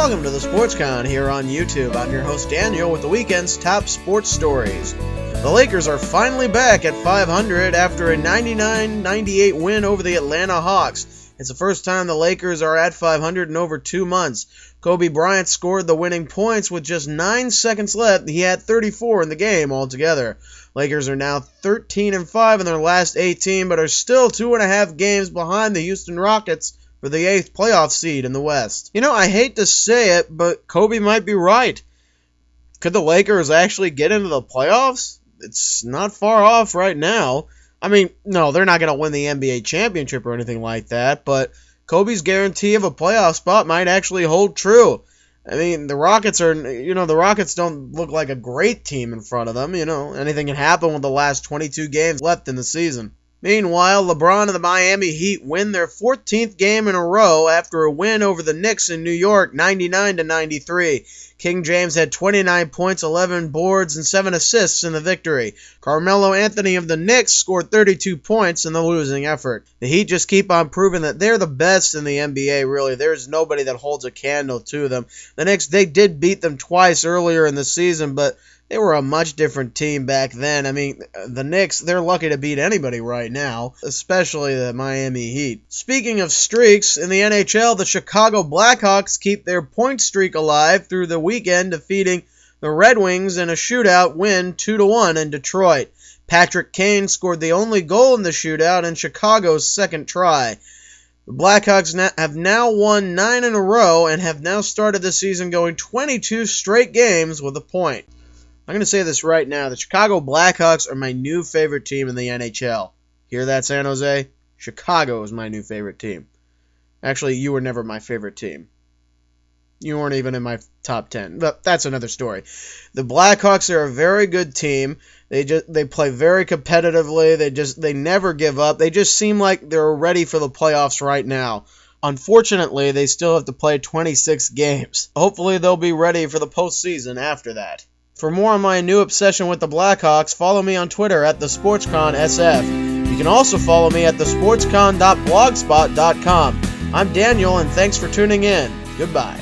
Welcome to the SportsCon here on YouTube. I'm your host Daniel with the weekend's top sports stories. The Lakers are finally back at 500 after a 99-98 win over the Atlanta Hawks. It's the first time the Lakers are at 500 in over 2 months. Kobe Bryant scored the winning points with just 9 seconds left. He had 34 in the game altogether. Lakers are now 13-5 in their last 18, but are still 2.5 games behind the Houston Rockets for the 8th playoff seed in the West. You know, I hate to say it, but Kobe might be right. Could the Lakers actually get into the playoffs? It's not far off right now. I mean, no, they're not going to win the NBA championship or anything like that, but Kobe's guarantee of a playoff spot might actually hold true. I mean, the Rockets don't look like a great team in front of them. Anything can happen with the last 22 games left in the season. Meanwhile, LeBron and the Miami Heat win their 14th game in a row after a win over the Knicks in New York, 99-93. King James had 29 points, 11 boards, and 7 assists in the victory. Carmelo Anthony of the Knicks scored 32 points in the losing effort. The Heat just keep on proving that they're the best in the NBA, really. There's nobody that holds a candle to them. The Knicks, they did beat them twice earlier in the season, but they were a much different team back then. I mean, the Knicks, they're lucky to beat anybody right now, especially the Miami Heat. Speaking of streaks, in the NHL, the Chicago Blackhawks keep their point streak alive through the weekend, defeating the Red Wings in a shootout win 2-1 in Detroit. Patrick Kane scored the only goal in the shootout in Chicago's second try. The Blackhawks have now won 9 in a row and have now started the season going 22 straight games with a point. I'm going to say this right now. The Chicago Blackhawks are my new favorite team in the NHL. Hear that, San Jose? Chicago is my new favorite team. Actually, you were never my favorite team. You weren't even in my top 10. But that's another story. The Blackhawks are a very good team. They play very competitively. They never give up. They just seem like they're ready for the playoffs right now. Unfortunately, they still have to play 26 games. Hopefully, they'll be ready for the postseason after that. For more on my new obsession with the Blackhawks, follow me on Twitter at TheSportsConSF. You can also follow me at thesportscon.blogspot.com. I'm Daniel, and thanks for tuning in. Goodbye.